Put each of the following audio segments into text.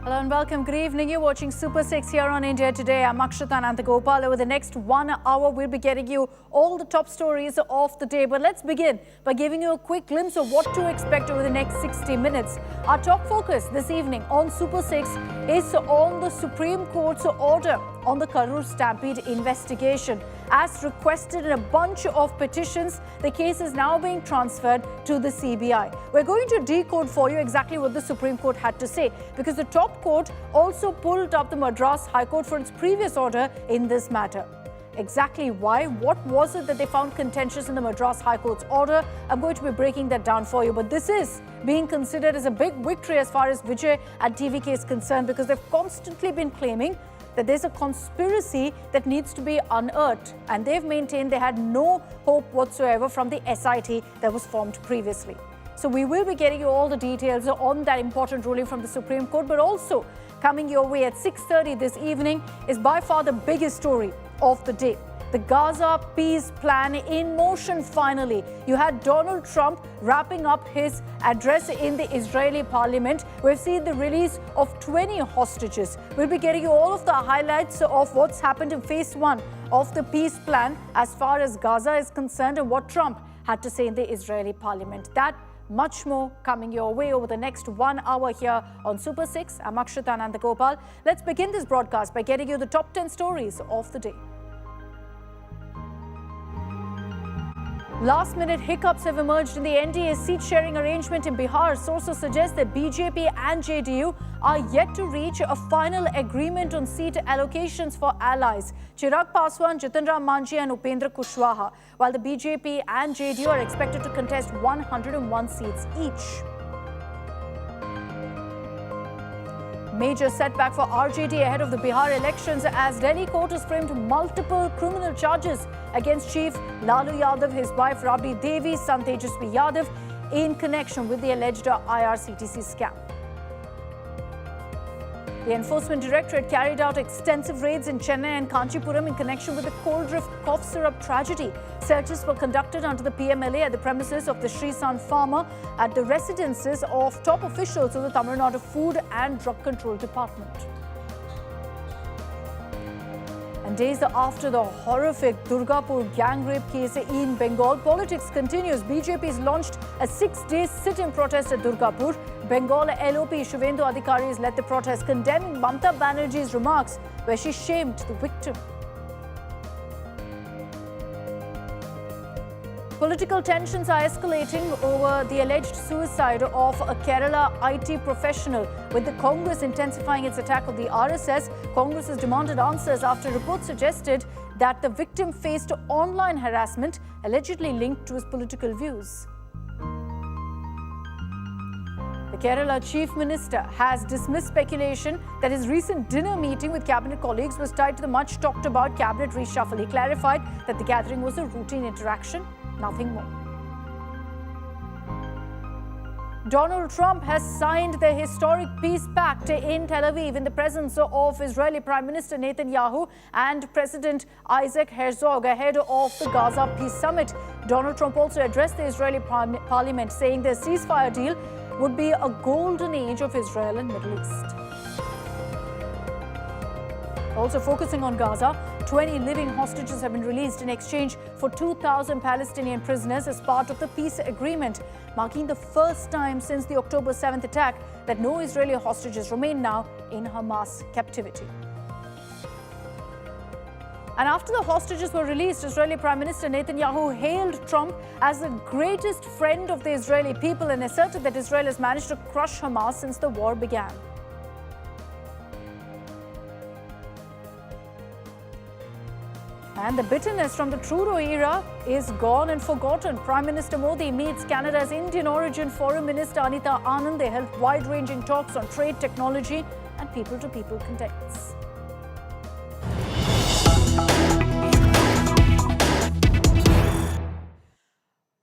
Hello and welcome. Good evening. You're watching Super 6 here on India Today. I'm Akshita Nandagopal. Over the next 1 hour, we'll be getting you all the top stories of the day. But let's begin by giving you a quick glimpse of what to expect over the next 60 minutes. Our top focus this evening on Super 6 is on the Supreme Court's order on the Karur stampede investigation. As requested in a bunch of petitions, the case is now being transferred to the CBI. We're going to decode for you exactly what the Supreme Court had to say, because the top court also pulled up the Madras High Court for its previous order in this matter. Exactly why? What was it that they found contentious in the Madras High Court's order? I'm going to be breaking that down for you. But this is being considered as a big victory as far as Vijay and DMK is concerned, because they've constantly been claiming that there's a conspiracy that needs to be unearthed. And they've maintained they had no hope whatsoever from the SIT that was formed previously. So we will be getting you all the details on that important ruling from the Supreme Court, but also coming your way at 6:30 this evening is by far the biggest story of the day. The Gaza peace plan in motion finally. You had Donald Trump wrapping up his address in the Israeli parliament. We've seen the release of 20 hostages. We'll be getting you all of the highlights of what's happened in phase 1 of the peace plan as far as Gaza is concerned and what Trump had to say in the Israeli parliament. That much more coming your way over the next 1 hour here on Super 6. I'm Akshita Nandagopal. Let's begin this broadcast by getting you the top 10 stories of the day. Last-minute hiccups have emerged in the NDA seat-sharing arrangement in Bihar. Sources suggest that BJP and JDU are yet to reach a final agreement on seat allocations for allies. Chirag Paswan, Jitan Ram Manji and Upendra Kushwaha, while the BJP and JDU are expected to contest 101 seats each. Major setback for RJD ahead of the Bihar elections as Delhi court has framed multiple criminal charges against Chief Lalu Yadav, his wife Rabdi Devi, son Tejasvi Yadav in connection with the alleged IRCTC scam. The Enforcement Directorate carried out extensive raids in Chennai and Kanchipuram in connection with the Coldrift cough syrup tragedy. Searches were conducted under the PMLA at the premises of the Srisan Pharma at the residences of top officials of the Tamil Nadu Food and Drug Control Department. And days after the horrific Durgapur gang rape case in Bengal, politics continues. BJP has launched a 6-day sit-in protest at Durgapur. Bengal LOP Shivendu Adhikari has led the protest, condemning Mamata Banerjee's remarks where she shamed the victim. Political tensions are escalating over the alleged suicide of a Kerala IT professional, with the Congress intensifying its attack on the RSS. Congress has demanded answers after reports suggested that the victim faced online harassment allegedly linked to his political views. The Kerala Chief Minister has dismissed speculation that his recent dinner meeting with cabinet colleagues was tied to the much talked about cabinet reshuffle. He clarified that the gathering was a routine interaction, nothing more. Donald Trump has signed the historic peace pact in Tel Aviv in the presence of Israeli Prime Minister Netanyahu and President Isaac Herzog ahead of the Gaza Peace Summit. Donald Trump also addressed the Israeli parliament, saying the ceasefire deal would be a golden age of Israel and Middle East. Also focusing on Gaza, 20 living hostages have been released in exchange for 2,000 Palestinian prisoners as part of the peace agreement, marking the first time since the October 7th attack that no Israeli hostages remain now in Hamas captivity. And after the hostages were released, Israeli Prime Minister Netanyahu hailed Trump as the greatest friend of the Israeli people and asserted that Israel has managed to crush Hamas since the war began. And the bitterness from the Trudeau era is gone and forgotten. Prime Minister Modi meets Canada's Indian origin Foreign Minister Anita Anand. They held wide-ranging talks on trade, technology and people-to-people contacts.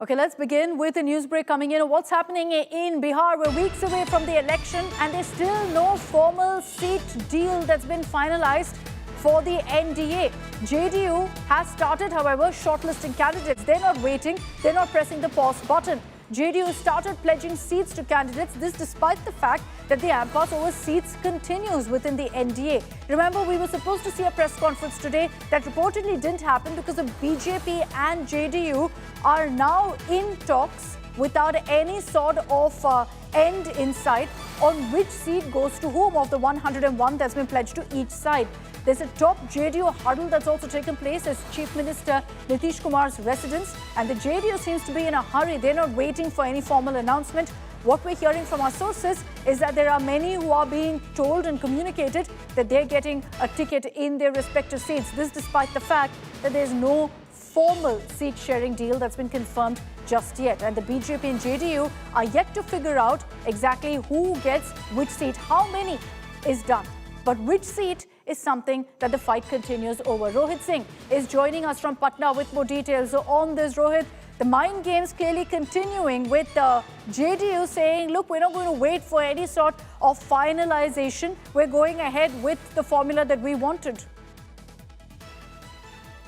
Okay, let's begin with a news break coming in. What's happening in Bihar? We're weeks away from the election and there's still no formal seat deal that's been finalized for the NDA. JDU has started, however, shortlisting candidates. They're not waiting. They're not pressing the pause button. JDU started pledging seats to candidates. This despite the fact that the impasse over seats continues within the NDA. Remember, we were supposed to see a press conference today that reportedly didn't happen because the BJP and JDU are now in talks without any sort of end in sight on which seat goes to whom of the 101 that's been pledged to each side. There's a top JDU huddle that's also taken place as Chief Minister Nitish Kumar's residence, and the JDU seems to be in a hurry. They're not waiting for any formal announcement. What we're hearing from our sources is that there are many who are being told and communicated that they're getting a ticket in their respective seats. This despite the fact that there's no formal seat sharing deal that's been confirmed just yet. And the BJP and JDU are yet to figure out exactly who gets which seat. How many is done, but which seat is something that the fight continues over. Rohit Singh is joining us from Patna with more details. So on this, Rohit, the mind games clearly continuing with JDU saying, look, we're not going to wait for any sort of finalization. We're going ahead with the formula that we wanted.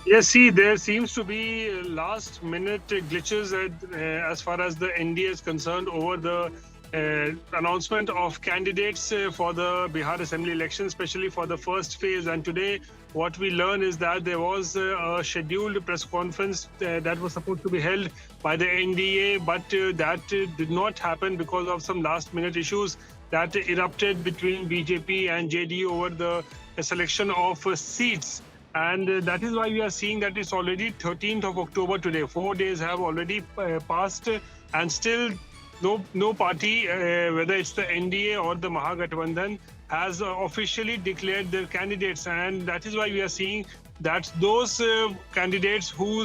Yes, see, there seems to be last-minute glitches as far as the NDA is concerned over the announcement of candidates for the Bihar Assembly election, especially for the first phase. And today, what we learn is that there was a scheduled press conference that was supposed to be held by the NDA, but that did not happen because of some last-minute issues that erupted between BJP and JDU over the selection of seats. And that is why we are seeing that it's already 13th of October today. 4 days have already passed, and still no party, whether it's the NDA or the Mahagathbandhan, has officially declared their candidates. And that is why we are seeing that those candidates who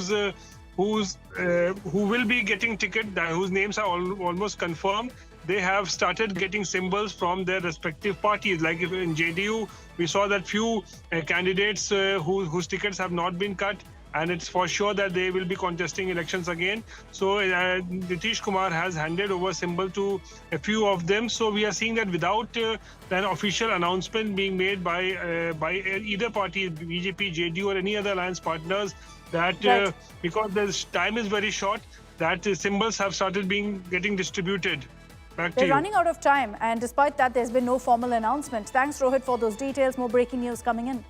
will be getting ticket, whose names are almost confirmed, they have started getting symbols from their respective parties. Like if in JDU, we saw that few candidates whose tickets have not been cut, and it's for sure that they will be contesting elections again. So Nitish Kumar has handed over symbol to a few of them. So we are seeing that without an official announcement being made by either party, BJP, JDU, or any other alliance partners, that right. Because the time is very short, that symbols have started getting distributed. They're running out of time, and despite that, there's been no formal announcement. Thanks, Rohit, for those details. More breaking news coming in.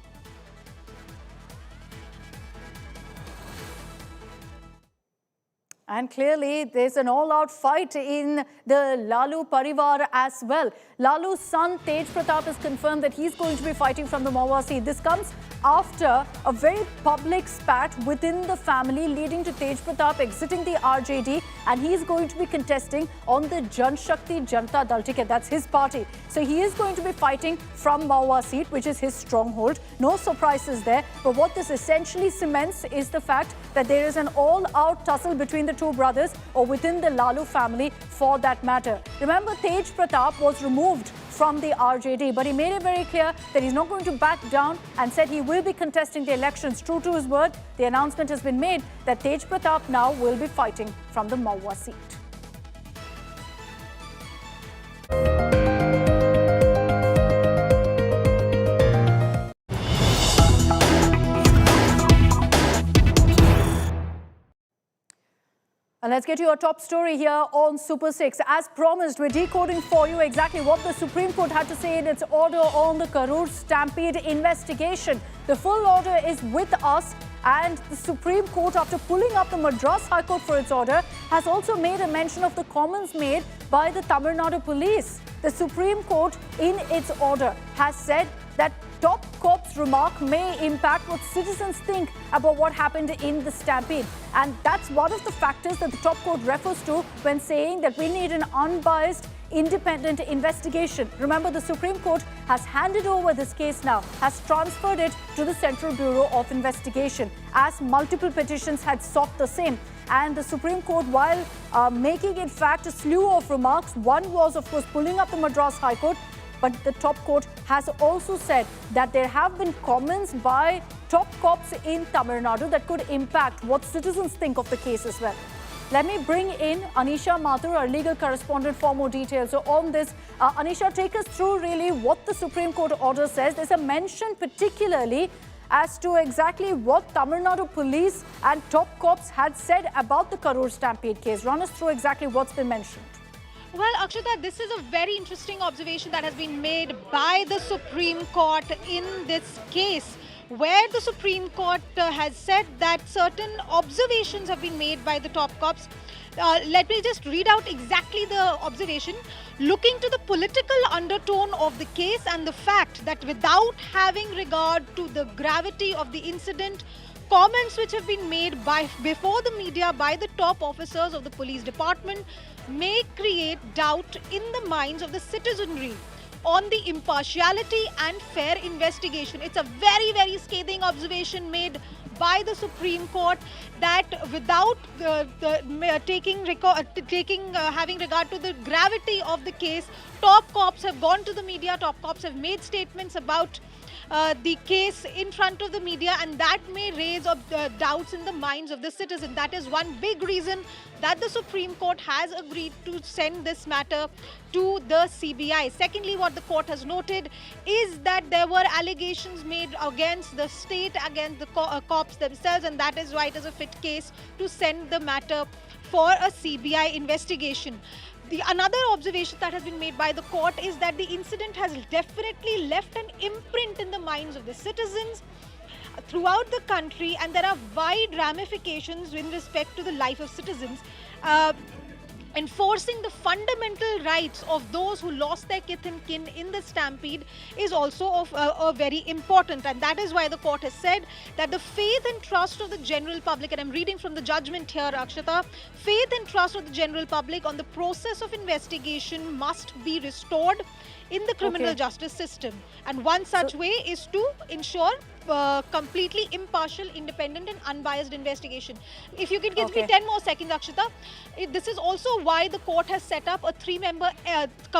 And clearly, there's an all-out fight in the Lalu Parivar as well. Lalu's son, Tej Pratap, has confirmed that he's going to be fighting from the Mahua seat. This comes after a very public spat within the family, leading to Tej Pratap exiting the RJD, and he's going to be contesting on the Jan Shakti Janata Dal ticket. That's his party. So he is going to be fighting from Mahua seat, which is his stronghold. No surprises there. But what this essentially cements is the fact that there is an all-out tussle between the two brothers, or within the Lalu family for that matter. Remember, Tej Pratap was removed from the RJD, but he made it very clear that he's not going to back down and said he will be contesting the elections. True to his word, the announcement has been made that Tej Pratap now will be fighting from the Mahua seat. And let's get to your top story here on Super 6. As promised, we're decoding for you exactly what the Supreme Court had to say in its order on the Karur stampede investigation. The full order is with us, and the Supreme Court, after pulling up the Madras High Court for its order, has also made a mention of the comments made by the Tamil Nadu police. The Supreme Court, in its order, has said that top cop's remark may impact what citizens think about what happened in the stampede. And that's one of the factors that the top court refers to when saying that we need an unbiased, independent investigation. Remember, the Supreme Court has handed over this case now, has transferred it to the Central Bureau of Investigation, as multiple petitions had sought the same. And the Supreme Court, while making in fact a slew of remarks, one was of course pulling up the Madras High Court, but the top court has also said that there have been comments by top cops in Tamil Nadu that could impact what citizens think of the case as well. Let me bring in Anisha Mathur, our legal correspondent, for more details. So on this, Anisha, take us through really what the Supreme Court order says. There's a mention particularly as to exactly what Tamil Nadu police and top cops had said about the Karur stampede case. Run us through exactly what's been mentioned. Well, Akshita, this is a very interesting observation that has been made by the Supreme Court in this case, where the Supreme Court has said that certain observations have been made by the top cops. Let me just read out exactly the observation. Looking to the political undertone of the case and the fact that without having regard to the gravity of the incident, comments which have been made before the media by the top officers of the police department may create doubt in the minds of the citizenry on the impartiality and fair investigation. It's a very, very scathing observation made by the Supreme Court that without having regard to the gravity of the case, top cops have gone to the media, top cops have made statements about the case in front of the media, and that may raise doubts in the minds of the citizen. That is one big reason that the Supreme Court has agreed to send this matter to the CBI. Secondly, what the court has noted is that there were allegations made against the state, against the cops themselves, and that is why it is a fit case to send the matter for a CBI investigation. Another observation that has been made by the court is that the incident has definitely left an imprint in the minds of the citizens throughout the country, and there are wide ramifications in respect to the life of citizens. Enforcing the fundamental rights of those who lost their kith and kin in the stampede is also very important, and that is why the court has said that the faith and trust of the general public, and I'm reading from the judgment here, Akshita, faith and trust of the general public on the process of investigation must be restored in the criminal justice system, and one such way is to ensure completely impartial, independent and unbiased investigation. If you could give me 10 more seconds, Akshita. This is also why the court has set up a 3-member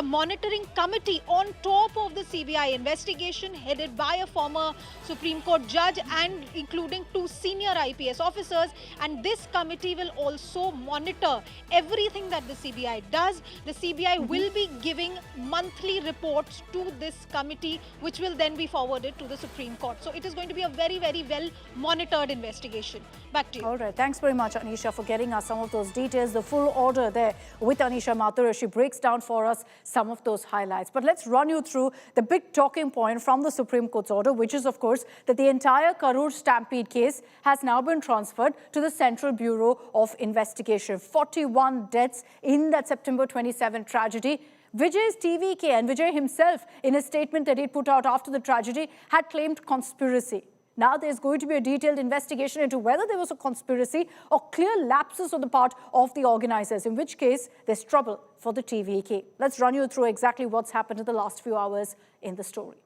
monitoring committee on top of the CBI investigation, headed by a former Supreme Court judge and including 2 senior IPS officers, and this committee will also monitor everything that the CBI does. The CBI will be giving monthly reports to this committee, which will then be forwarded to the Supreme Court. So it is going to be a very, very well monitored investigation. Back to you. All right. Thanks very much, Anisha, for getting us some of those details. The full order there with Anisha Mathur. She breaks down for us some of those highlights. But let's run you through the big talking point from the Supreme Court's order, which is, of course, that the entire Karur stampede case has now been transferred to the Central Bureau of Investigation. 41 deaths in that September 27 tragedy. Vijay's TVK and Vijay himself, in a statement that he put out after the tragedy, had claimed conspiracy. Now there's going to be a detailed investigation into whether there was a conspiracy or clear lapses on the part of the organizers, in which case there's trouble for the TVK. Let's run you through exactly what's happened in the last few hours in the story.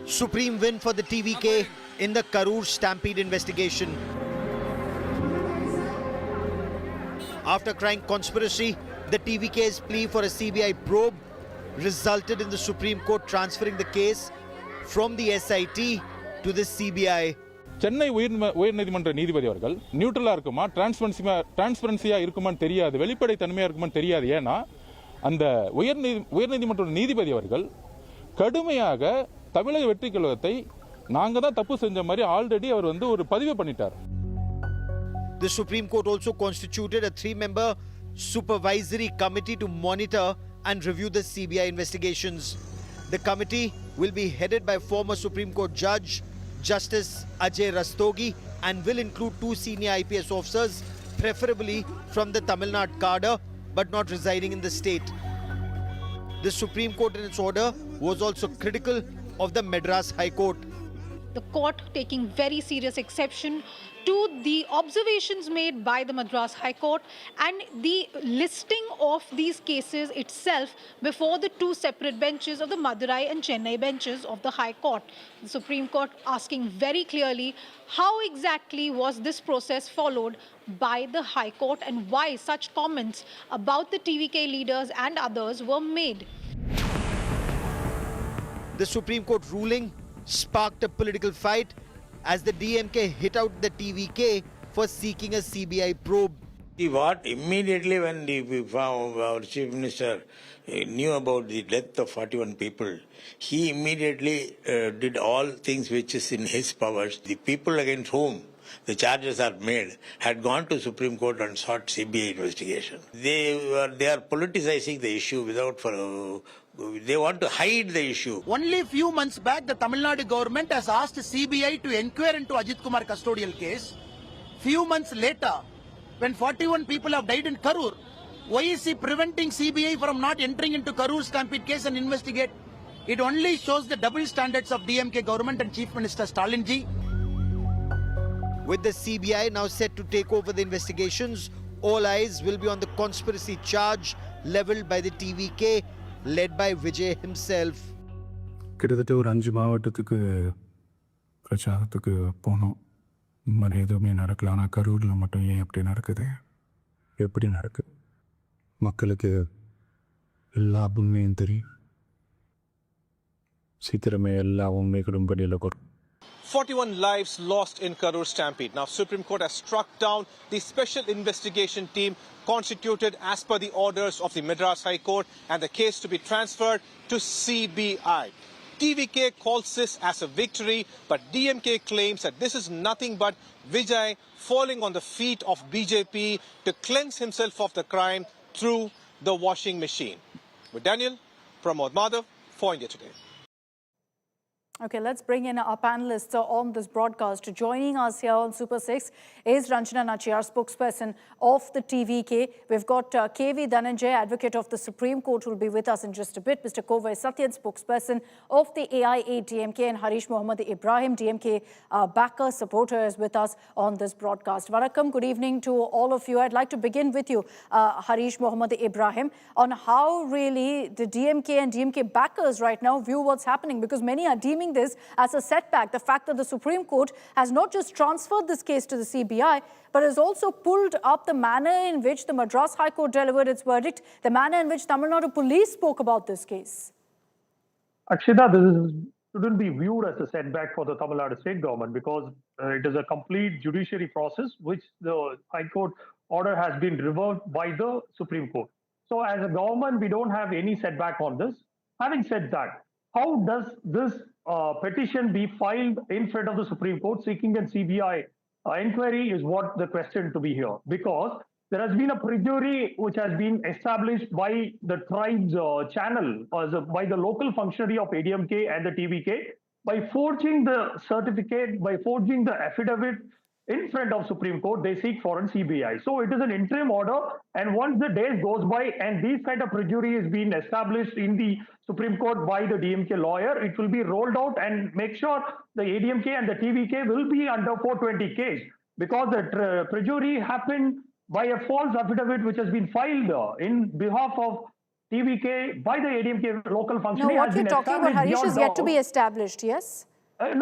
Supreme win for the TVK in the Karur stampede investigation. After crying conspiracy, the TVK's plea for a CBI probe resulted in the Supreme Court transferring the case from the SIT to the CBI. Chennai உயர்நீதிமன்ற நீதிபதி அவர்கள் நியூட்ரலா இருக்குமா, டிரான்ஸ்பரன்சியா இருக்குமான்னு தெரியாது, வெளிப்படை தன்மையா இருக்குமான்னு தெரியாது. ஏன்னா அந்த உயர்நீதிமன்ற நீதிபதி அவர்கள் கடுமையாக தமிழக வெற்றி கழகத்தை நாங்க தான் தப்பு செஞ்ச மாதிரி ஆல்ரெடி அவர் ஒரு பதிவு பண்ணிட்டார். The Supreme Court also constituted a 3-member supervisory committee to monitor and review the CBI investigations. The committee will be headed by former Supreme Court Judge Justice Ajay Rastogi and will include 2 senior IPS officers, preferably from the Tamil Nadu cadre but not residing in the state. The Supreme Court in its order was also critical of the Madras High Court. The court taking very serious exception to the observations made by the Madras High Court and the listing of these cases itself before the 2 separate benches of the Madurai and Chennai benches of the High Court. The Supreme Court asking very clearly how exactly was this process followed by the High Court and why such comments about the TVK leaders and others were made. The Supreme Court ruling sparked a political fight as the DMK hit out the TVK for seeking a CBI probe. What immediately when our chief minister knew about the death of 41 people, he immediately did all things which is in his powers. The people against whom the charges are made had gone to Supreme Court and sought CBI investigation. They are politicizing the issue they want to hide the issue. Only a few months back, the Tamil Nadu government has asked CBI to inquire into Ajit Kumar custodial case. Few months later, when 41 people have died in Karur, why is he preventing CBI from not entering into Karur's stampede case and investigate? It only shows the double standards of DMK government and Chief Minister Stalin ji. With the CBI now set to take over the investigations, all eyes will be on the conspiracy charge leveled by the TVK, led by Vijay himself. கிட்டத்தட்ட ஒரு 5 மாவட்டத்துக்கு பிரச்சாரத்துக்கு போனோம். மாதிரி எதுவுமே நடக்கல. ஆனால் கரூரில் மட்டும் ஏன் அப்படி நடக்குது? எப்படி நடக்குது? மக்களுக்கு எல்லா உண்மையும் தெரியும். சீக்கிரமே எல்லா உண்மைகளும் வெளியில் வரும். 41 lives lost in Karur stampede. Now, Supreme Court has struck down the special investigation team constituted as per the orders of the Madras High Court and the case to be transferred to CBI. TVK calls this as a victory, but DMK claims that this is nothing but Vijay falling on the feet of BJP to cleanse himself of the crime through the washing machine. With Daniel, Pramod Madhav for India Today. Okay, let's bring in our panelists on this broadcast. Joining us here on Super 6 is Ranjana Nachiyar, spokesperson of the TVK. We've got KV Dhananjay, advocate of the Supreme Court, who will be with us in just a bit. Mr. Kovai Satyan, spokesperson of the Aiadmk, and Harish Mohammed Ibrahim, DMK backer, supporter, is with us on this broadcast. Vanakkam, good evening to all of you. I'd like to begin with you, Harish Mohammed Ibrahim, on how really the DMK and DMK backers right now view what's happening, because many are deeming this as a setback. The fact that the Supreme Court has not just transferred this case to the CBI, but has also pulled up the manner in which the Madras High Court delivered its verdict, the manner in which Tamil Nadu police spoke about this case. Akshita, this shouldn't be viewed as a setback for the Tamil Nadu state government, because it is a complete judiciary process which the High Court order has been reversed by the Supreme Court. So as a government, we don't have any setback on this. Having said that, how does this petition be filed in front of the Supreme Court seeking a CBI inquiry is what the question to be here, because there has been a perjury which has been established by the tribe's channel, by the local functionary of ADMK and the TVK, by forging the certificate, by forging the affidavit in front of Supreme Court. They seek for a CBI. So it is an interim order, and once the days goes by and these kind of perjury is being established in the Supreme Court by the DMK lawyer, it will be rolled out and make sure the ADMK and the TVK will be under 420 case, because the perjury happened by a false affidavit which has been filed in behalf of TVK by the ADMK local No, functionary. what you're talking about, Harish, is yet to be established, yes?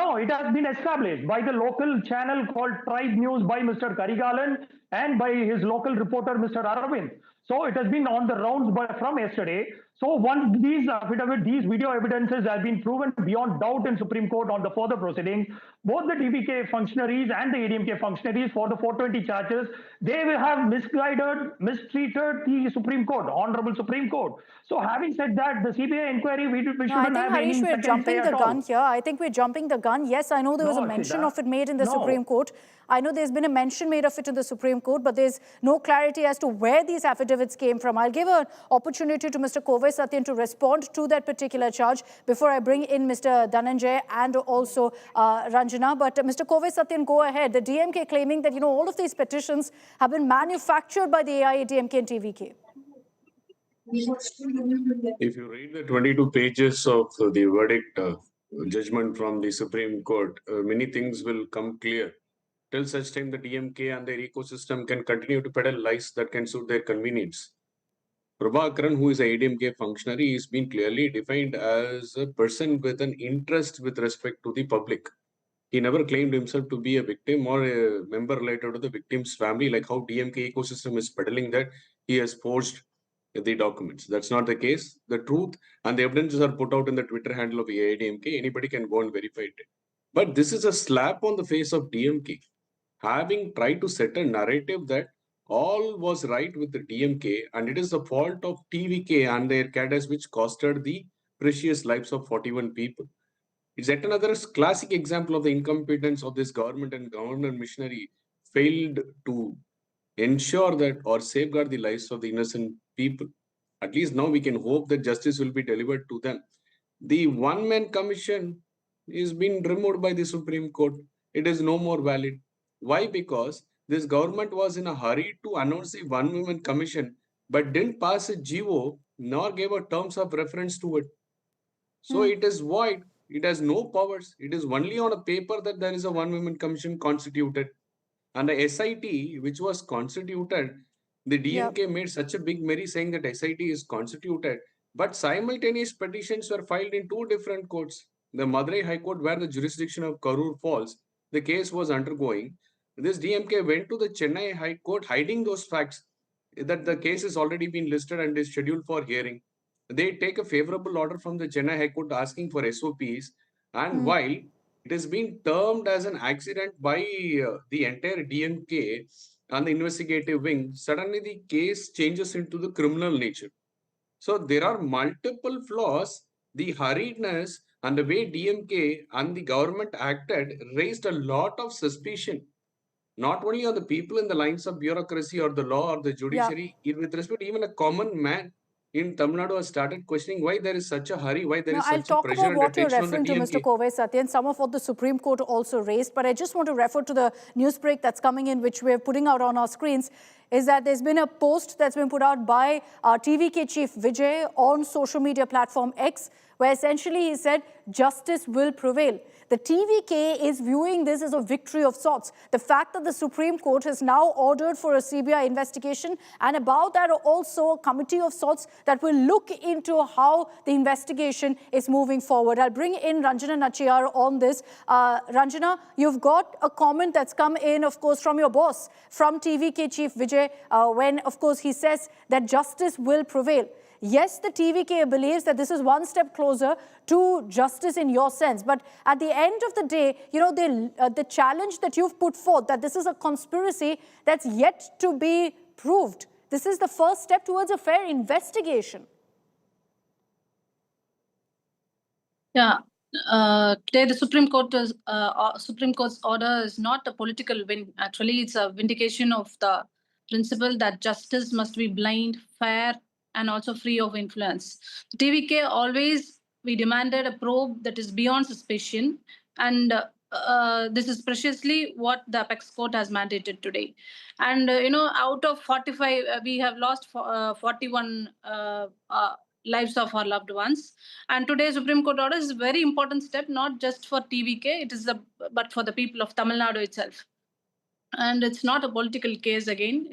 No, it has been established by the local channel called Tribe News by Mr. Karigalan and by his local reporter, Mr. Aravind. So it has been on the rounds from yesterday. So once these video evidences have been proven beyond doubt in Supreme Court on the further proceedings, both the TVK functionaries and the ADMK functionaries for the 420 charges, they will have mistreated the Supreme Court, Honorable Supreme Court. So having said that, the CBI inquiry, we shouldn't have any Harish, we're second jumping say the at gun all. here. I think we're jumping the gun. Yes, I know there was No, a mention Akshita. of it made in the No. Supreme Court. I know there's been a mention made of it in the Supreme Court, but there's no clarity as to where these affidavits came from. I'll give an opportunity to Mr. Kovai Satyan to respond to that particular charge before I bring in Mr. Dhananjay and also Ranjana. But Mr. Kovai Satyan, go ahead. The DMK claiming that, all of these petitions have been manufactured by the AIADMK and TVK. If you read the 22 pages of the verdict judgment from the Supreme Court, many things will come clear. Till such time, the DMK and their ecosystem can continue to peddle lies that can suit their convenience. Prabhakaran, who is a ADMK functionary, is being clearly defined as a person with an interest with respect to the public. He never claimed himself to be a victim or a member related to the victim's family, like how DMK ecosystem is peddling that he has forged the documents. That's not the case. The truth and the evidences are put out in the Twitter handle of AIADMK. Anybody can go and verify it. But this is a slap on the face of DMK. having tried to set a narrative that all was right with the DMK and it is the fault of TVK and their cadres which costed the precious lives of 41 people. It's yet another classic example of the incompetence of this government and government machinery failed to ensure that or safeguard the lives of the innocent people. At least now we can hope that justice will be delivered to them. The one-man commission is being removed by the Supreme Court. It is no more valid. Why? Because this government was in a hurry to announce the one-woman commission, but didn't pass a GO nor gave a terms of reference to it. So it is void. It has no powers. It is only on a paper that there is a one-woman commission constituted. And the SIT, which was constituted, the DMK made such a big merry saying that SIT is constituted, but simultaneous petitions were filed in two different courts. The Madurai High Court, where the jurisdiction of Karur falls, the case was undergoing. This DMK went to the Chennai High Court hiding those facts that the case has already been listed and is scheduled for hearing. They take a favorable order from the Chennai High Court asking for SOPs, and while it has been termed as an accident by the entire DMK and the investigative wing, suddenly the case changes into the criminal nature. So there are multiple flaws. The hurriedness and the way DMK and the government acted raised a lot of suspicion, not only on the people in the lines of bureaucracy or the law or the judiciary, with respect, even a common man in Tamil Nadu has started questioning why there is such a hurry, why there is I'll such a talk pressure about and what you're attention on the referring to, DMK. Mr. Kovai Satyan, some of what the Supreme Court also raised, but I just want to refer to the news break that's coming in, which we're putting out on our screens, is that there's been a post that's been put out by TVK chief Vijay on social media platform X, where essentially he said, justice will prevail. The TVK is viewing this as a victory of sorts. The fact that the Supreme Court has now ordered for a CBI investigation, and about that also a committee of sorts that will look into how the investigation is moving forward. I'll bring in Ranjana Nachiyar on this. Ranjana, you've got a comment that's come in, of course, from your boss, from TVK chief Vijay, when, of course, he says that justice will prevail. Yes, the TVK believes that this is one step closer to justice in your sense. But at the end of the day, you know, the challenge that you've put forth, that this is a conspiracy that's yet to be proved. This is the first step towards a fair investigation. Yeah. Today, the Supreme Court's order is not a political win. Actually, it's a vindication of the principle that justice must be blind, fair, and also free of influence. TVK always, we demanded a probe that is beyond suspicion, and this is preciously what the Apex Court has mandated today. And, you know, out of 45, we have lost 41 lives of our loved ones. And today's Supreme Court order is a very important step, not just for TVK, it is but for the people of Tamil Nadu itself. And it's not a political case again.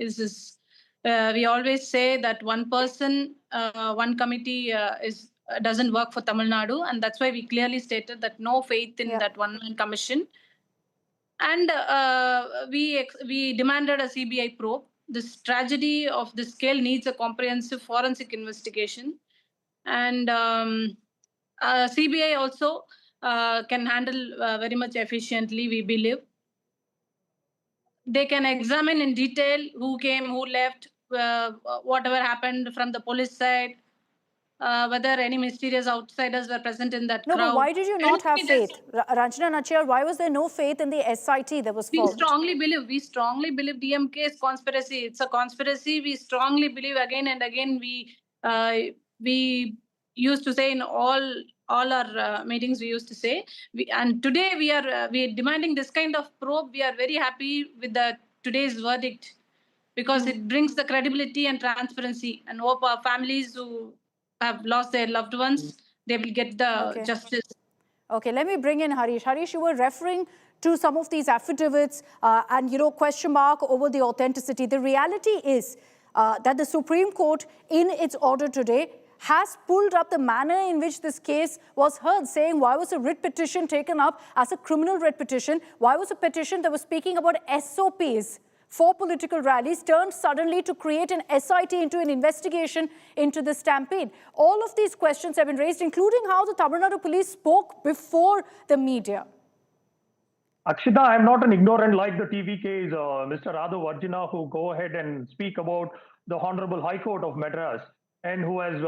We always say that one person, one committee doesn't work for Tamil Nadu, and that's why we clearly stated that no faith in that one-man commission. And we demanded a CBI probe. This tragedy of this scale needs a comprehensive forensic investigation. And CBI also can handle very much efficiently, we believe. They can examine in detail who came, who left, whatever happened from the police side, whether any mysterious outsiders were present in that crowd. No, but why did you not have faith? Ranjana Nachiyar, why was there no faith in the SIT that was formed? We strongly believe DMK's conspiracy. It's a conspiracy. We strongly believe again and again. We used to say in all our meetings, we used to say, and today we are demanding this kind of probe. We are very happy with today's verdict, because it brings the credibility and transparency, and hope our families who have lost their loved ones, they will get the justice. Okay, let me bring in Harish. Harish, you were referring to some of these affidavits and, you know, question mark over the authenticity. The reality is that the Supreme Court, in its order today, has pulled up the manner in which this case was heard, saying why was a writ petition taken up as a criminal writ petition? Why was a petition that was speaking about SOPs for political rallies turned suddenly to create an SIT into an investigation into the stampede? All of these questions have been raised, including how the Tamil Nadu police spoke before the media. Akshita, I'm not an ignorant like the TVK's Mr. Radu Arjuna, who go ahead and speak about the Honorable High Court of Madras and who has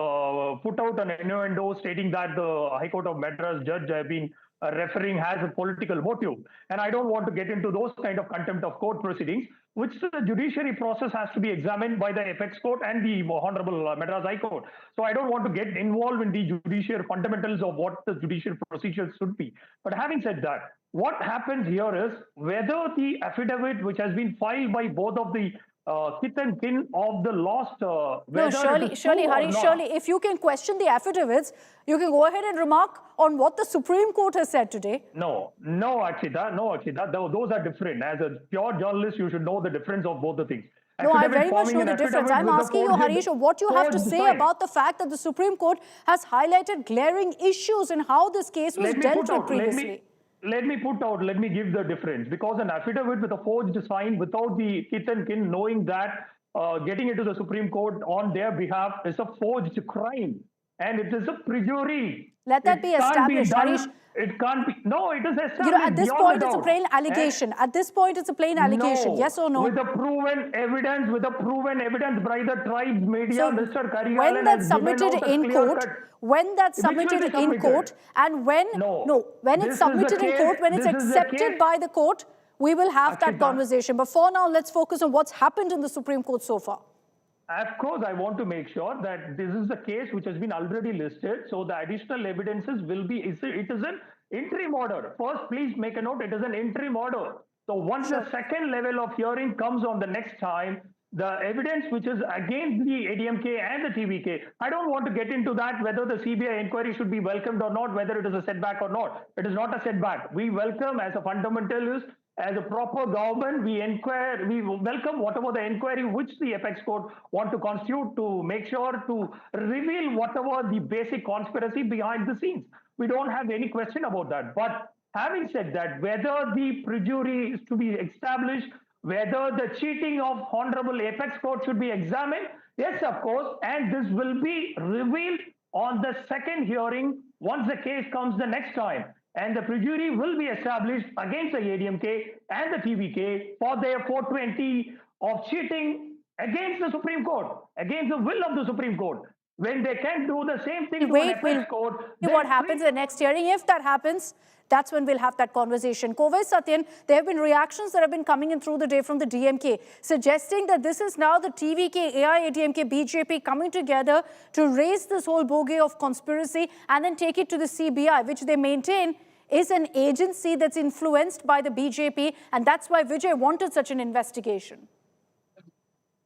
put out an innuendo stating that the High Court of Madras judge have been referring has a political motive. And I don't want to get into those kind of contempt of court proceedings, which the judiciary process has to be examined by the apex court and the Honorable Madras High Court. So I don't want to get involved in the judiciary fundamentals of what the judicial procedures should be. But having said that, what happens here is whether the affidavit which has been filed by both of the kith and kin of the lost, No, whether surely, Harish, surely, if you can question the affidavits, you can go ahead and remark on what the Supreme Court has said today. No, Akshita. Those are different. As a pure journalist, you should know the difference of both the things. No, I Affidavit very much forming know an the difference. affidavit I'm with the asking you, court Harish, what you have to court say decide. about the fact that the Supreme Court has highlighted glaring issues in how this case was dealt with previously. Let me give the difference, because an affidavit with a forged sign without the kith and kin knowing that getting into the Supreme Court on their behalf is a forged crime and it is a perjury. Let that be established, Harish. It can't be. No, it is established. You know, at this beyond point, a it's a doubt. plain allegation. At this point, it's a plain allegation. Yes or no? With the proven evidence by the tribe's media, So Mr. Karur, when that's submitted in court, when that's submitted in court, and when when it's submitted in court, when it's accepted by the court, we will have that conversation. But for now, let's focus on what's happened in the Supreme Court so far. Of course, I want to make sure that this is the case which has been already listed. So the additional evidences will be, it is an interim order. First, please make a note, it is an interim order. So once the second level of hearing comes on the next time, the evidence which is against the ADMK and the TVK, I don't want to get into that, whether the CBI inquiry should be welcomed or not, whether it is a setback or not. It is not a setback. We welcome as a fundamentalist, as a proper government, we welcome whatever the inquiry which the apex court want to constitute to make sure to reveal whatever the basic conspiracy behind the scenes. We don't have any question about that. But having said that, whether the perjury is to be established, whether the cheating of Honorable Apex Court should be examined, yes, of course, and this will be revealed on the second hearing once the case comes the next time. And the perjury will be established against the ADMK and the TVK for their 420 of cheating against the Supreme Court, against the will of the Supreme Court. When they can do the same thing to an apex court, see what happens in the next hearing. If that happens, that's when we'll have that conversation. Kovai Satyan, there have been reactions that have been coming in through the day from the DMK, suggesting that this is now the TVK, AIADMK, BJP coming together to raise this whole bogey of conspiracy and then take it to the CBI, which they maintain is an agency that's influenced by the BJP, and that's why Vijay wanted such an investigation.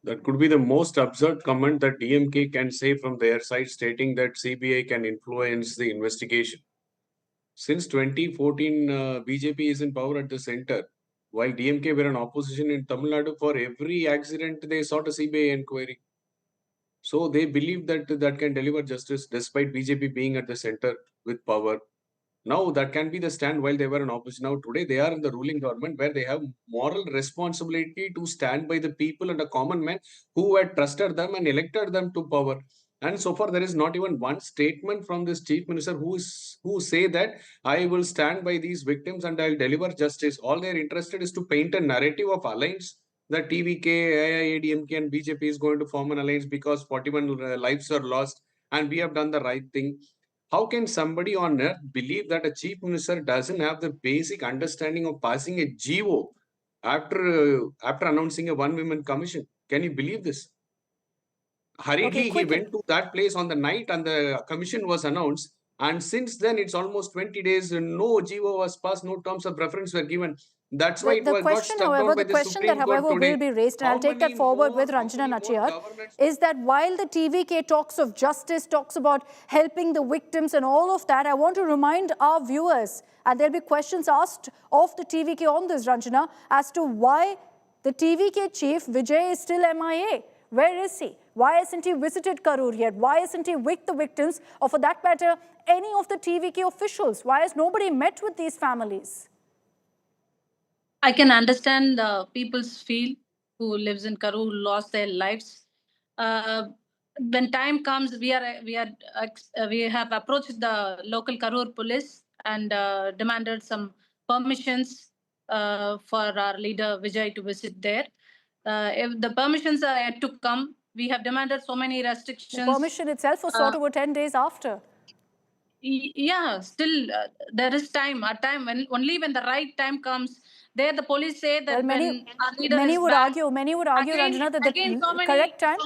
That could be the most absurd comment that DMK can say from their side, stating that CBI can influence the investigation. Since 2014, BJP is in power at the center, while DMK were in opposition in Tamil Nadu. For every accident, they sought a CBI inquiry. So they believe that that can deliver justice despite BJP being at the center with power. Now that can be the stand while they were in opposition. Now today they are in the ruling government, where they have moral responsibility to stand by the people and the common man who had trusted them and elected them to power. And so far there is not even one statement from this chief minister who say that I will stand by these victims and I'll deliver justice. All they are interested is to paint a narrative of alliance. The TVK, AIADMK and BJP is going to form an alliance because 41 lives are lost and we have done the right thing. How can somebody on earth believe that a chief minister doesn't have the basic understanding of passing a GO after announcing a one-woman commission? Can you believe this? Hurriedly, he went to that place on the night and the commission was announced. And since then, it's almost 20 days, no GO was passed, no terms of reference were given. That's why the question, however, will be raised, and I'll take that forward with Ranjana Nachiyar, is that while the TVK talks of justice, talks about helping the victims and all of that, I want to remind our viewers, and there'll be questions asked of the TVK on this, Ranjana, as to why the TVK chief, Vijay, is still MIA. Where is he? Why hasn't he visited Karur yet? Why hasn't he with the victims, or for that matter, any of the TVK officials? Why has nobody met with these families? I can understand the people's feel who lives in Karur, who lost their lives. When time comes, we have approached the local Karur police and demanded some permissions for our leader Vijay to visit there. If the permissions are yet to come, we have demanded so many restrictions. The permission itself was sought over 10 days after. Yeah, still there is time. A time when only when the right time comes. There, the police say that Well, when our leader many is would back, argue, again, Ranjana, that again, the correct time,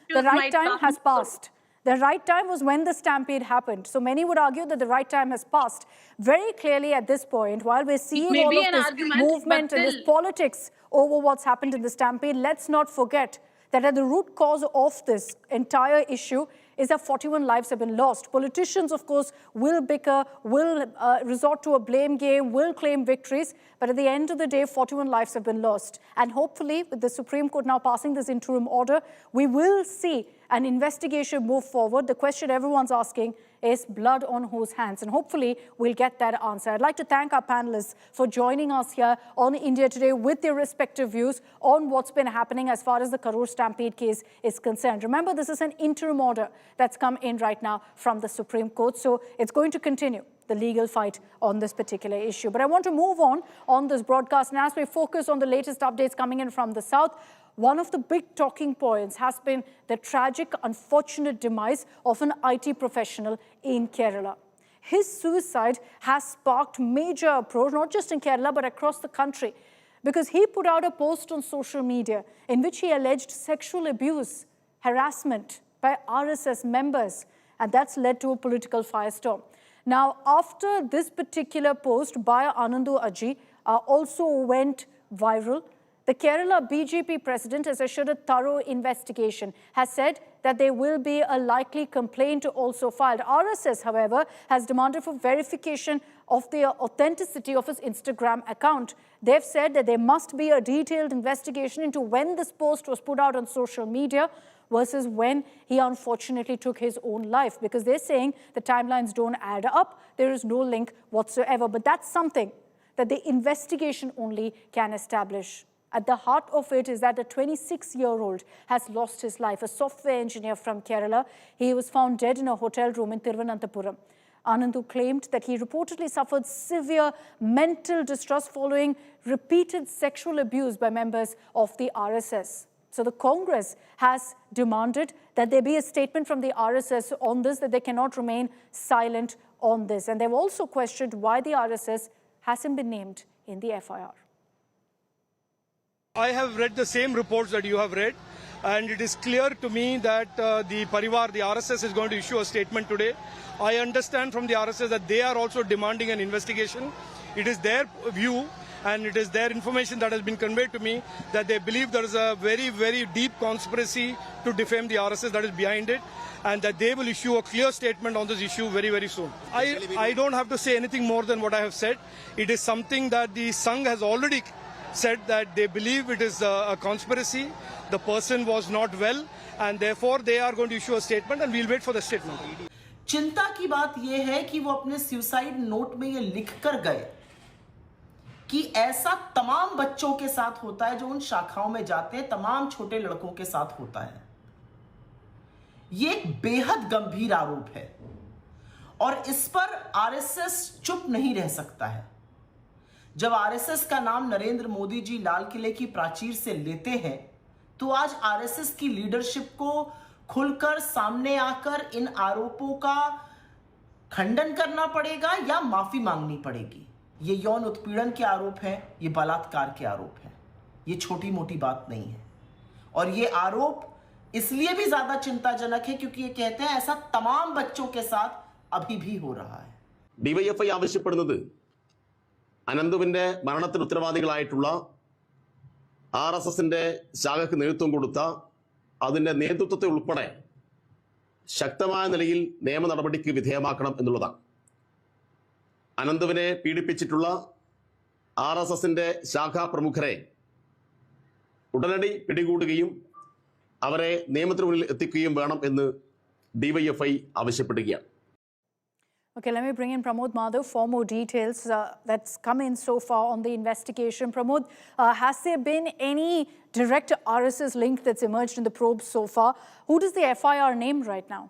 the right time has passed. The right time was when the stampede happened. So many would argue that the right time has passed. Very clearly at this point, while we're seeing all of this movement and this politics over what's happened in the stampede, let's not forget that at the root cause of this entire issue is that 41 lives have been lost. Politicians, of course, will bicker, will resort to a blame game, will claim victories, but at the end of the day, 41 lives have been lost. And hopefully, with the Supreme Court now passing this interim order, we will see an investigation move forward. The question everyone's asking is blood on whose hands? And hopefully, we'll get that answer. I'd like to thank our panelists for joining us here on India Today with their respective views on what's been happening as far as the Karur stampede case is concerned. Remember, this is an interim order that's come in right now from the Supreme Court, so it's going to continue the legal fight on this particular issue. But I want to move on this broadcast, and as we focus on the latest updates coming in from the south, one of the big talking points has been the tragic, unfortunate demise of an IT professional in Kerala. His suicide has sparked major approach, not just in Kerala, but across the country, because he put out a post on social media in which he alleged sexual abuse, harassment by RSS members, and that's led to a political firestorm. Now, after this particular post by Anandu Aji also went viral, the Kerala BJP president has assured a thorough investigation, has said that there will be a likely complaint also filed. RSS, however, has demanded for verification of the authenticity of his Instagram account. They've said that there must be a detailed investigation into when this post was put out on social media versus when he unfortunately took his own life, because they're saying the timelines don't add up. There is no link whatsoever. But that's something that the investigation only can establish. At the heart of it is that a 26-year-old has lost his life, a software engineer from Kerala. He was found dead in a hotel room in Thiruvananthapuram. Anandu claimed that he reportedly suffered severe mental distress following repeated sexual abuse by members of the RSS. So the Congress has demanded that there be a statement from the RSS on this, that they cannot remain silent on this. And they've also questioned why the RSS hasn't been named in the FIR. I have read the same reports that you have read, and it is clear to me that the Parivar, the RSS, is going to issue a statement today. I understand from the RSS that they are also demanding an investigation. It is their view and it is their information that has been conveyed to me that they believe there is a very, very deep conspiracy to defame the RSS that is behind it, and that they will issue a clear statement on this issue very, very soon. I don't have to say anything more than what I have said. It is something that the Sangh has already said, that they believe it is a conspiracy. The person was not well, and therefore they are going to issue a statement, and we'll wait for the statement. चिंता की बात यह है कि वो अपने suicide note में ये लिख कर गए कि ऐसा तमाम बच्चों के साथ होता है जो उन शाखाओं में जाते हैं, तमाम छोटे लड़कों के साथ होता है। ये एक बेहद गंभीर आरोप है और इस पर आरएसएस चुप नहीं रह सकता है। जब आरएसएस का नाम नरेंद्र मोदी जी लाल किले की प्राचीर से लेते हैं, तो आज आरएसएस की लीडरशिप को खुलकर सामने आकर इन आरोपों का खंडन करना पड़ेगा या माफी मांगनी पड़ेगी। ये यौन उत्पीड़न के आरोप है, ये बलात्कार के आरोप है, ये छोटी मोटी बात नहीं है। और ये आरोप इसलिए भी ज्यादा चिंताजनक है क्योंकि ये कहते हैं ऐसा तमाम बच्चों के साथ अभी भी हो रहा है। ഡിവൈഎഫ്ഐ ആവശ്യപ്പെടുന്നത് അനന്തുവിന്റെ മരണത്തിന് ഉത്തരവാദികളായിട്ടുള്ള ആർഎസ്എസിന്റെ ശാഖയ്ക്ക് നേതൃത്വം കൊടുത്ത അതിന്റെ നേതൃത്വത്തെ ഉൾപ്പെടെ ശക്തമായ നിലയിൽ നിയമ നടപടിക്ക് വിധേയമാക്കണം എന്നുള്ളതാണ്. അനന്തുവിനെ പീഡിപ്പിച്ചിട്ടുള്ള ആർഎസ്എസിന്റെ ശാഖാ പ്രമുഖരെ ഉടനടി പിടികൂടുകയും അവരെ നിയമത്തിന് മുന്നിൽ എത്തിക്കുകയും വേണം എന്ന് ഡിവൈഎഫ്ഐ ആവശ്യപ്പെടുകയാണ്. Okay, let me bring in Pramod Madhav for more details that's come in so far on the investigation. Pramod, has there been any direct RSS link that's emerged in the probe so far? Who does the FIR name right now?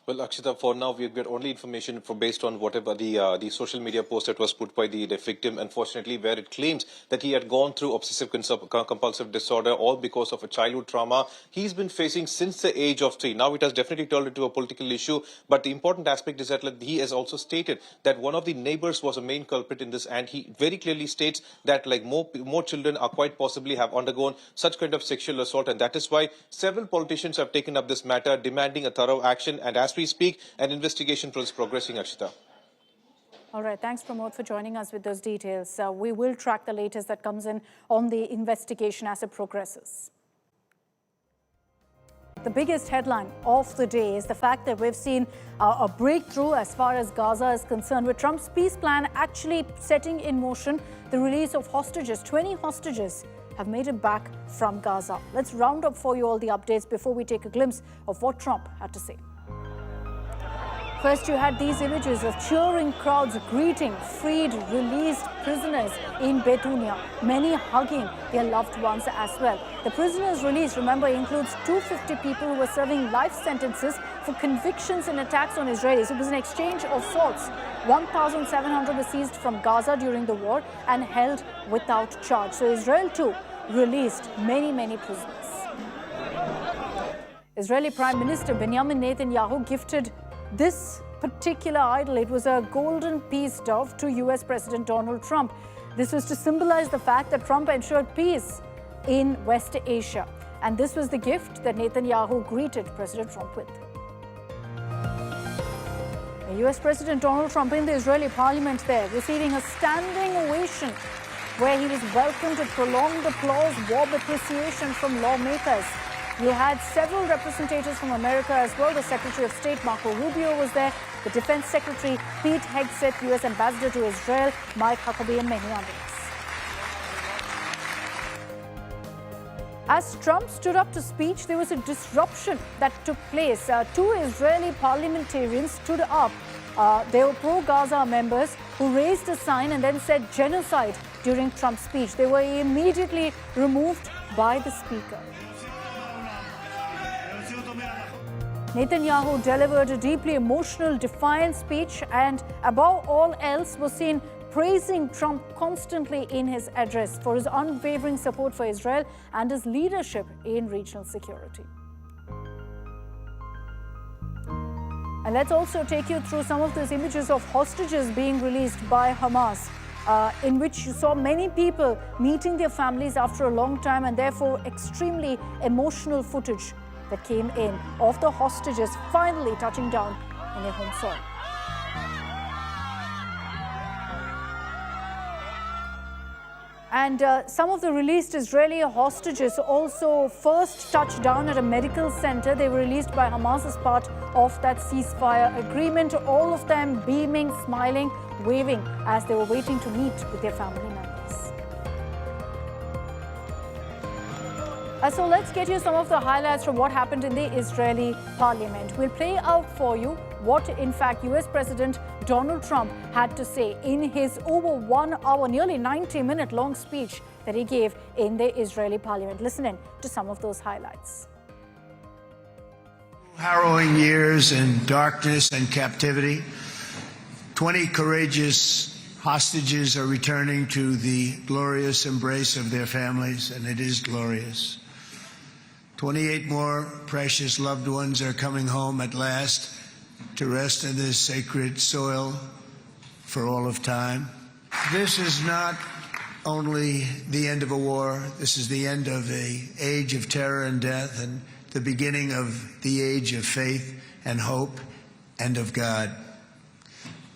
Well, Akshita, for now, we've got only information based on whatever the social media post that was put by the victim, unfortunately, where it claims that he had gone through obsessive compulsive disorder, all because of a childhood trauma he's been facing since the age of 3. Now, it has definitely turned into a political issue, but the important aspect is that he has also stated that one of the neighbors was a main culprit in this, and he very clearly states that more children are quite possibly have undergone such kind of sexual assault, and that is why several politicians have taken up this matter, demanding a thorough action, and as we speak, an investigation is progressing, Akshita. All right, thanks Pramod for joining us with those details. We will track the latest that comes in on the investigation as it progresses. The biggest headline of the day is the fact that we've seen a breakthrough as far as Gaza is concerned, with Trump's peace plan actually setting in motion the release of hostages. 20 hostages have made it back from Gaza. Let's round up for you all the updates before we take a glimpse of what Trump had to say. First, you had these images of cheering crowds greeting freed, released prisoners in Betunia, many hugging their loved ones as well. The prisoners released, remember, includes 250 people who were serving life sentences for convictions in attacks on Israelis. It was an exchange of sorts. 1,700 were seized from Gaza during the war and held without charge. So Israel too released many prisoners. Israeli Prime Minister Benjamin Netanyahu gifted this particular idol. It was a golden peace dove to US President Donald Trump. This was to symbolize the fact that Trump ensured peace in West Asia. And this was the gift that Netanyahu greeted President Trump with. US President Donald Trump in the Israeli parliament there, receiving a standing ovation where he was welcomed with prolonged applause, warm appreciation from lawmakers. You had several representatives from America as well. The Secretary of State, Marco Rubio, was there. The Defense Secretary, Pete Hegseth, U.S. Ambassador to Israel, Mike Huckabee, and many others. As Trump stood up to speech, there was a disruption that took place. Two Israeli parliamentarians stood up. They were pro-Gaza members who raised a sign and then said genocide during Trump's speech. They were immediately removed by the speaker. Netanyahu delivered a deeply emotional, defiant speech and, above all else, was seen praising Trump constantly in his address for his unwavering support for Israel and his leadership in regional security. And let's also take you through some of those images of hostages being released by Hamas, in which you saw many people meeting their families after a long time, and therefore extremely emotional footage that came in of the hostages finally touching down in their home soil. And some of the released Israeli hostages also first touched down at a medical center. They were released by Hamas as part of that ceasefire agreement. All of them beaming, smiling, waving as they were waiting to meet with their family members. So let's get you some of the highlights from what happened in the Israeli parliament. We'll play out for you what, in fact, US President Donald Trump had to say in his over 1 hour, nearly 90-minute long speech that he gave in the Israeli parliament. Listen in to some of those highlights. Harrowing years in darkness and captivity. 20 courageous hostages are returning to the glorious embrace of their families, and it is glorious. 28 more precious loved ones are coming home at last to rest in this sacred soil for all of time. This is not only the end of a war, this is the end of an age of terror and death and the beginning of the age of faith and hope and of God.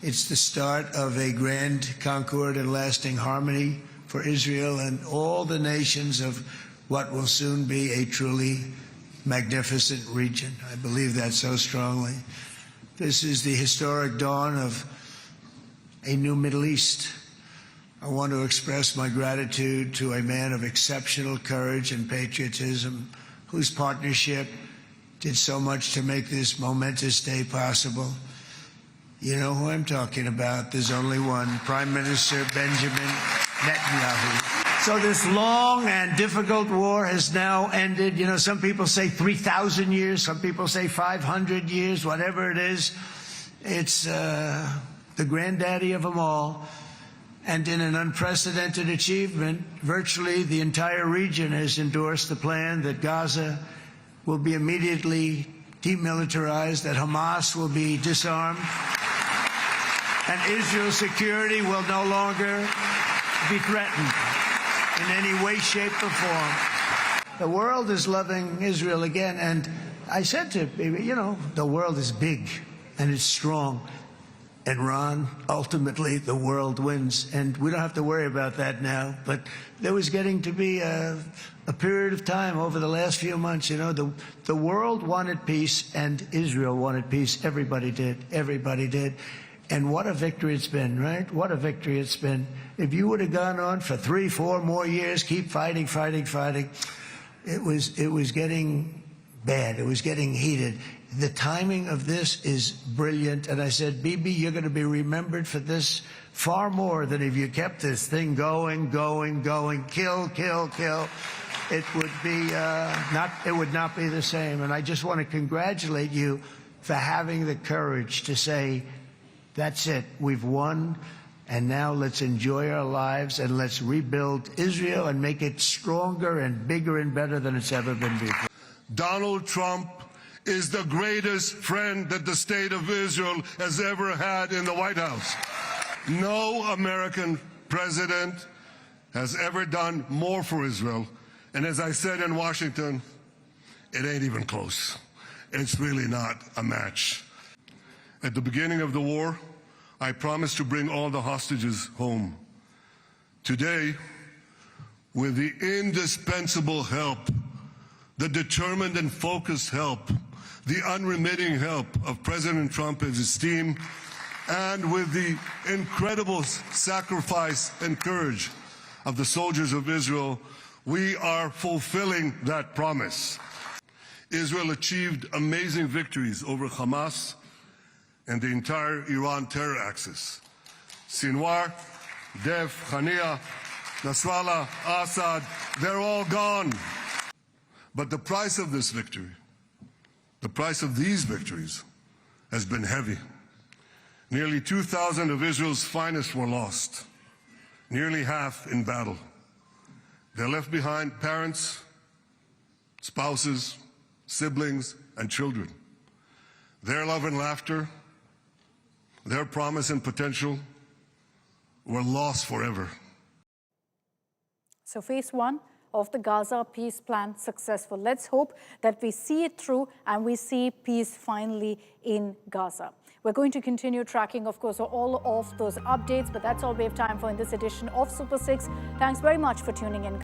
It's the start of a grand concord and lasting harmony for Israel and all the nations of what will soon be a truly magnificent region. I believe that so strongly. This is the historic dawn of a new Middle East. I want to express my gratitude to a man of exceptional courage and patriotism, whose partnership did so much to make this momentous day possible. You know who I'm talking about. There's only one, Prime Minister Benjamin Netanyahu. So this long and difficult war has now ended. You know, some people say 3,000 years, some people say 500 years, whatever it is. It's the granddaddy of them all. And in an unprecedented achievement, virtually the entire region has endorsed the plan that Gaza will be immediately demilitarized, that Hamas will be disarmed, and Israel's security will no longer be threatened in any way, shape, or form. The world is loving Israel again, and I said to people, you know, the world is big and it's strong. And Ron, ultimately, the world wins. And we don't have to worry about that now. But there was getting to be a period of time over the last few months, you know, the world wanted peace and Israel wanted peace. Everybody did. Everybody did. And what a victory it's been, right? What a victory it's been. If you would have gone on for 3, 4 more years, keep fighting, it was getting bad. It was getting heated. The timing of this is brilliant. And I said, Bibi, you're going to be remembered for this far more than if you kept this thing going, kill. It would be it would not be the same. And I just want to congratulate you for having the courage to say, that's it, we've won. And now let's enjoy our lives and let's rebuild Israel and make it stronger and bigger and better than it's ever been before. Donald Trump is the greatest friend that the state of Israel has ever had in the White House. No American president has ever done more for Israel. And as I said in Washington, it ain't even close. It's really not a match. At the beginning of the war, I promised to bring all the hostages home. Today, with the indispensable help, the determined and focused help, the unremitting help of President Trump and his team, and with the incredible sacrifice and courage of the soldiers of Israel, we are fulfilling that promise. Israel achieved amazing victories over Hamas and the entire Iran terror axis. Sinwar, Dev, Hania, Nasrallah, Assad, they're all gone. But the price of this victory, the price of these victories, has been heavy. Nearly 2,000 of Israel's finest were lost, nearly half in battle. They left behind parents, spouses, siblings, and children. Their love and laughter, their promise and potential were lost forever. So phase 1 of the Gaza peace plan successful. Let's hope that we see it through and we see peace finally in Gaza. We're going to continue tracking, of course, all of those updates, but that's all we have time for in this edition of Super 6. Thanks very much for tuning in.